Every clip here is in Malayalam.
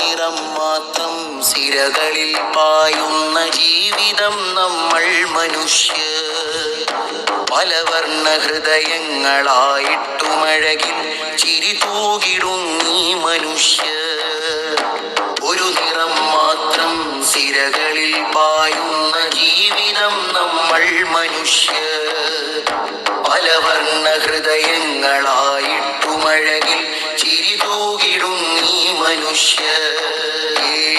നിറം മാത്രം സിരകളിൽ പായുന്ന ജീവിതം നമ്മൾ മനുഷ്യർ. പലവർണ്ണ ഹൃദയങ്ങളായിട്ടുമഴകിൽ ചിരി തൂകിടുന്നീ മനുഷ്യർ. ഒരു നിറം മാത്രം സിരകളിൽ പായുന്ന ജീവിതം നമ്മൾ മനുഷ്യർ. പലവർണ്ണ ഹൃദയങ്ങളായിട്ടുമഴകിൽ ചിരി തൂകിടുന്നീ മനുഷ്യർ.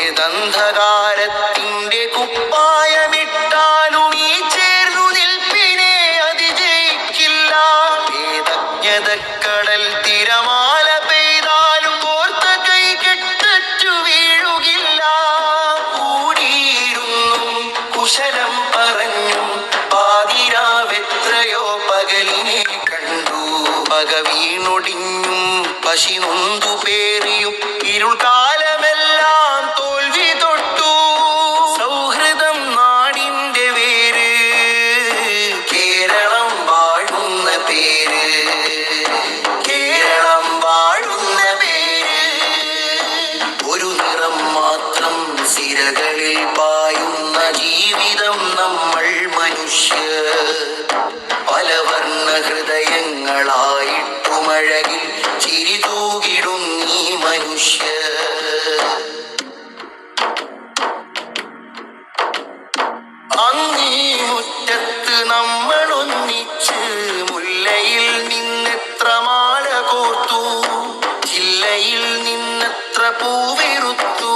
ഏതന്ധകാരത്തിൻ്റെ കുപ്പായമിട്ടാലും ഈ ചേർന്നു നിൽപ്പിനെ അതിജയിക്കില്ല. ഏതജ്ഞതക്കടൽ തിരമാല പെയ്താലും ഓർത്ത കൈ കെട്ടറ്റു വീഴുകില്ല. കൂടിയിരുന്നും കുശലം പറഞ്ഞും പാതിരാവെത്രയോ പകലിനെ കണ്ടു. പക വീണൊടിഞ്ഞും പശി നൊന്തു പേറിയും ഇരുൾ കാലമെല്ലാം തോൽവി തൊട്ടു. സൗഹൃദം നാടിൻ്റെ വേര്, കേരളം വാഴുന്ന പേര്, കേരളം വാഴുന്ന പേര്. ഒരു നിറം മാത്രം സിരകളിൽ പായുന്ന ജീവിതം നമ്മൾ മനുഷ്യർ. പലവർണ്ണ ഹൃദയങ്ങളായിട്ടുമഴകിൽ ചിരി തൂകിടുന്നീ മനുഷ്യർ. അങ്ങീ മുറ്റത്ത് നമ്മളൊന്നിച്ച് മുല്ലയിൽ നിന്നെത്ര മാല കോർത്തു, ജില്ലയിൽ നിന്നെത്ര പൂവിറുത്തു.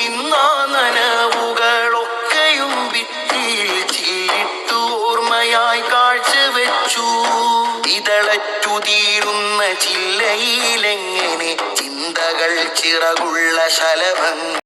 ഇന്നാ നനവുകളൊക്കെയും ഭിത്തിയിൽ ചില്ലിട്ടു ഓർമ്മയായി കാഴ്ചവെച്ചു. ഇതളറ്റു തീരുന്ന ചില്ലയിലെങ്ങനെ ചിന്തകൾ ചിറകുള്ള ശലഭങ്ങൾ